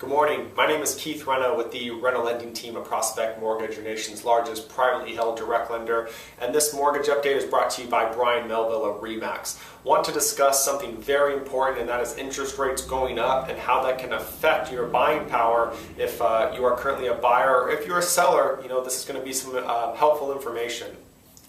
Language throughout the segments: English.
Good morning. My name is Keith Renna with the Renna Lending Team at Prospect Mortgage, your nation's largest privately held direct lender. And this mortgage update is brought to you by Brian Melville of RE/MAX. Want to discuss something very important, and that is interest rates going up and how that can affect your buying power if you are currently a buyer, or if you're a seller. This is going to be some helpful information.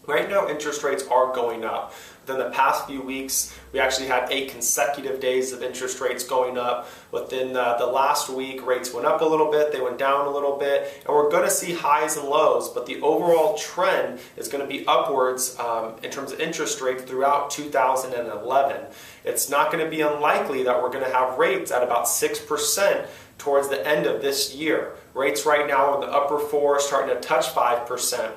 Right now, interest rates are going up. Within the past few weeks, we actually had 8 consecutive days of interest rates going up. Within the last week, rates went up a little bit, they went down a little bit, and we're going to see highs and lows, but the overall trend is going to be upwards in terms of interest rates throughout 2011. It's not going to be unlikely that we're going to have rates at about 6% towards the end of this year. Rates right now are in the upper 4s, starting to touch 5%.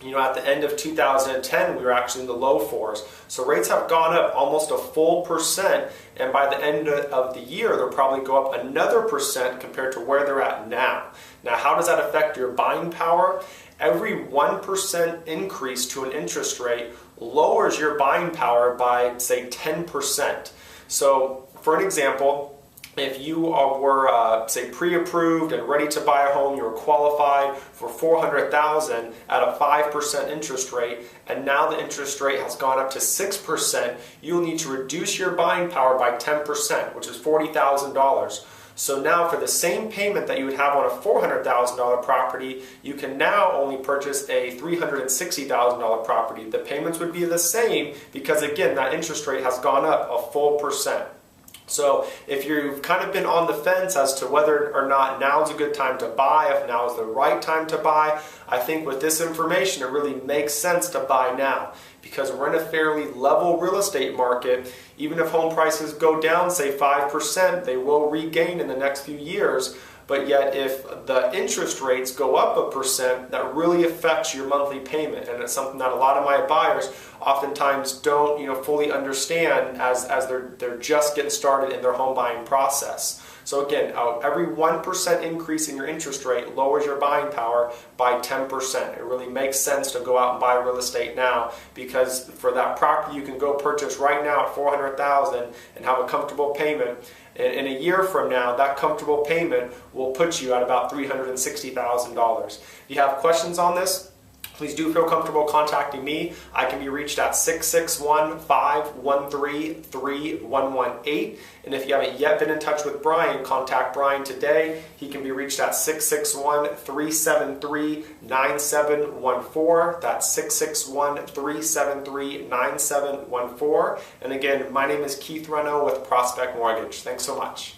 At the end of 2010, we were actually in the low 4s. So rates have gone up almost a full percent, and by the end of the year, they'll probably go up another percent compared to where they're at now. Now, how does that affect your buying power? Every 1% increase to an interest rate lowers your buying power by, say, 10%. So, for an example, if you were, say, pre-approved and ready to buy a home, you were qualified for $400,000 at a 5% interest rate, and now the interest rate has gone up to 6%, you'll need to reduce your buying power by 10%, which is $40,000. So now for the same payment that you would have on a $400,000 property, you can now only purchase a $360,000 property. The payments would be the same because, again, that interest rate has gone up a full percent. So if you've kind of been on the fence as to whether or not now is a good time to buy, if now is the right time to buy, I think with this information it really makes sense to buy now, because we're in a fairly level real estate market. Even if home prices go down, say 5%, they will regain in the next few years. But yet if the interest rates go up a percent, that really affects your monthly payment, and it's something that a lot of my buyers oftentimes don't fully understand as they're just getting started in their home buying process. So again, every 1% increase in your interest rate lowers your buying power by 10%. It really makes sense to go out and buy real estate now, because for that property you can go purchase right now at $400,000 and have a comfortable payment. In a year from now, that comfortable payment will put you at about $360,000. If you have questions on this, please do feel comfortable contacting me. I can be reached at 661-513-3118. And if you haven't yet been in touch with Brian, contact Brian today. He can be reached at 661-373-9714. That's 661-373-9714. And again, my name is Keith Renna with Prospect Mortgage. Thanks so much.